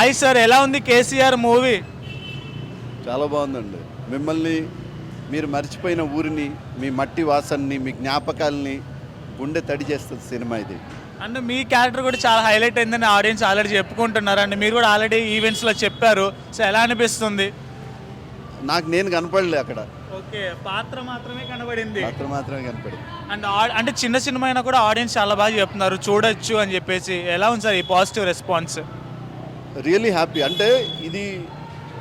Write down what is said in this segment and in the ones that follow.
Hi sir, ఎలా ఉంది KCR movie? చాలా బాగుందండి. మిమ్మల్ని మీరు మర్చిపోయిన ఊరిని, మీ మట్టి వాసనని, మీ జ్ఞాపకాలని గుండె తడి చేస్తుంది సినిమా ఇది. అండ్ మీ క్యారెక్టర్ కూడా చాలా హైలైట్ అయిందని ఆడియన్స్ ఆల్రెడీ చెప్పుకుంటున్నారు. అండ్ మీరు కూడా ఆల్రెడీ ఈవెంట్స్లో చెప్పారు. సో ఎలా అనిపిస్తుంది? నాకు నేను కనపడలే అక్కడ, ఓకే, పాత్ర మాత్రమే కనబడింది. మాత్రం మాత్రమే కనపడి. అండ్ అంటే చిన్న సినిమా అయినా కూడా ఆడియన్స్ చాలా బాగా చెప్తున్నారు, చూడొచ్చు అని చెప్పేసి. ఎలా ఉంది సార్ ఈ పాజిటివ్ రెస్పాన్స్? Really happy. అంటే ఇది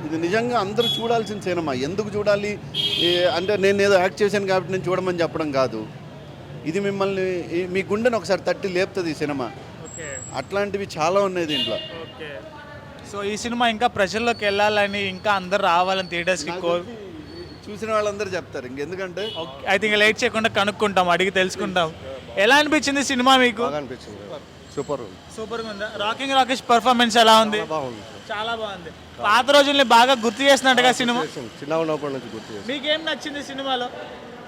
ఇది నిజంగా అందరూ చూడాల్సిన సినిమా. ఎందుకు చూడాలి అంటే నేను ఏదో యాక్ట్ చేశాను కాబట్టి నేను చూడమని చెప్పడం కాదు. ఇది మిమ్మల్ని మీ గుండెని ఒకసారి తట్టి లేపుతుంది ఈ సినిమా. ఓకే, అట్లాంటివి చాలా ఉన్నాయి దీంట్లో. ఓకే. సో ఈ సినిమా ఇంకా ప్రజల్లోకి వెళ్ళాలని, ఇంకా అందరు రావాలని థియేటర్స్కి చూసిన వాళ్ళందరూ చెప్తారు. ఇంకెందుకంటే ఐ థింక్ లేట్ చేయకుండా కనుక్కుంటాం, అడిగి తెలుసుకుంటాం. ఎలా అనిపించింది సినిమా మీకు? అనిపించింది సూపర్ సూపర్గా ఉందా? రాకింగ్ రాకేష్ పర్ఫార్మెన్స్ ఎలా ఉంది? బాగుంది, చాలా బాగుంది. పాత రోజుల్ని బాగా గుర్తు చేసినట్టుగా సినిమా. చిన్నగా ఉన్నప్పటి నుంచి గుర్తు చేసి మీకేం నచ్చింది సినిమాలో?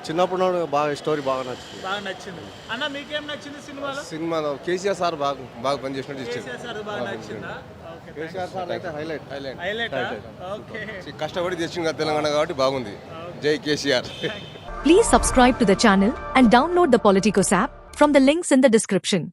చిన్నప్పుడు బాగా స్టోరీ బాగా నచ్చింది. బాగా నచ్చింది. అన్న మీకేం నచ్చింది సినిమాలో? సినిమాలో కేసీఆర్ సార్ బాగా పనిచేసినట్టు ఇచ్చారు. కేసీఆర్ సార్ బాగా నచ్చిందా? ఓకే, కేసీఆర్ సార్ అయితే హైలైట్ హైలైట్. ఓకే, కష్టపడి తెచ్చింది తెలంగాణ కాబట్టి బాగుంది. జై KCR. Please subscribe to the channel and download the Politicos app from the links in the description.